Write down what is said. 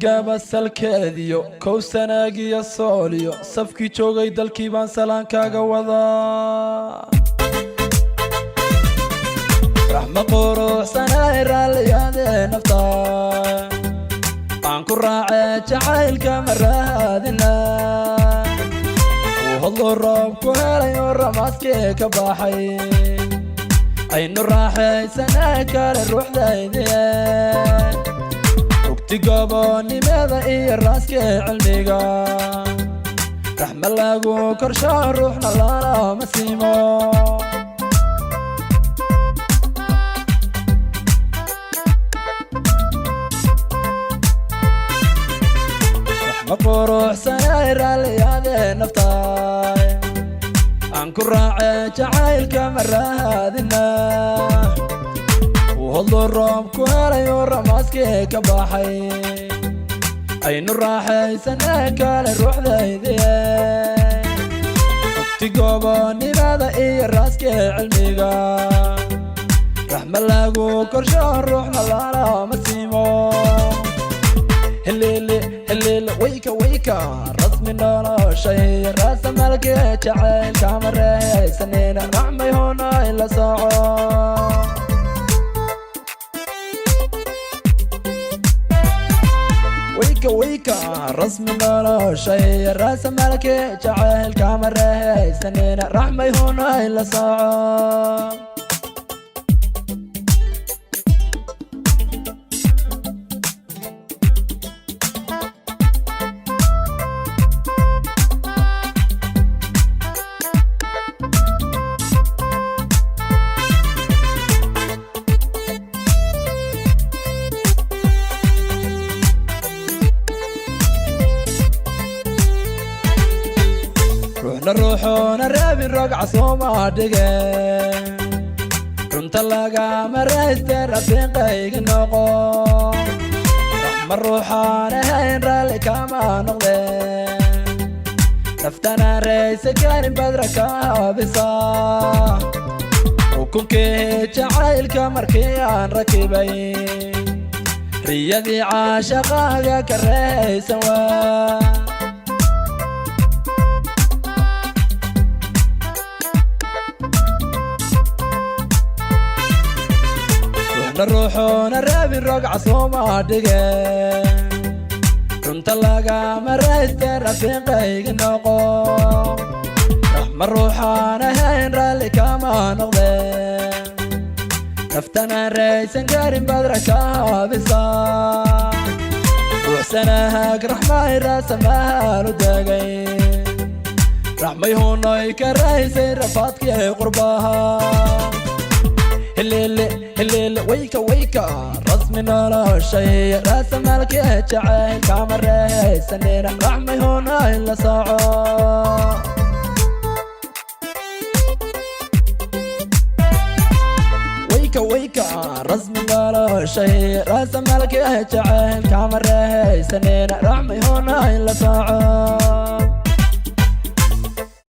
ceerigaaba salkeediyo kow sanaagiyo sooliyo safkii joogay dalkii baan salaan kaaga wadaa raxma quruxsanay raalliyaadee naftaa aan ku raacee jacaylka ma raadina uu hadlo roob ku helay oo ramaaskee ka baxay aynu raaxaysanay kale ruuxdaydiye rugti goboonnimada iyo raaskee cilmiga raxma lagu korsho ruuxna lalama siimo raxma quruxsanay raalliyaadee naftaay aan ku raacee jacaylka ma raadina uu hadlo roob ku helay oo ramaaskee ka baxay aynu raaxaysanay kale ruuxdaydiye rugti goboonnimada iyo raaskee cilmiga raxma lagu korsho ruuxna lalama siimo heleele heleele wayka wayka rasmi noloshay raasa malkee jacaylka ma reehaysanina raxmay hoona ila sooco wayka wayka rasmi noloshay raasa malkee jacaylka ma reehaysanina raxmay hoona ila sooco ruuxuna raabin rogca sooma dhige runta lagama rayste rafiiqayga noqo raxma ruuxaan ahayn raalli kama noqde naftana raysa karin badra ka habisa xukunkii jacaylka markii aan rakibay riyadii caashaqaaga ka reeysan waa ruuxuna raabin rogca sooma dhige runta lagama rayste rafiiqayga noqo raxma ruuxaan ahayn raalli kama noqde naftana raysan karin badra ka habisa ruuxsanahaag raxmay raasa mahaalu degay raxmay hunoy ka raysay rafaadkii qurbaha heleele heleele wayka wayka rasmi noloshay raasa malkee jacaylka ma reehaysanina raxmay hoona ila sooco wayka wayka rasmi noloshay raasa malkee jacaylka ma reehaysanina raxmay hoona ila sooco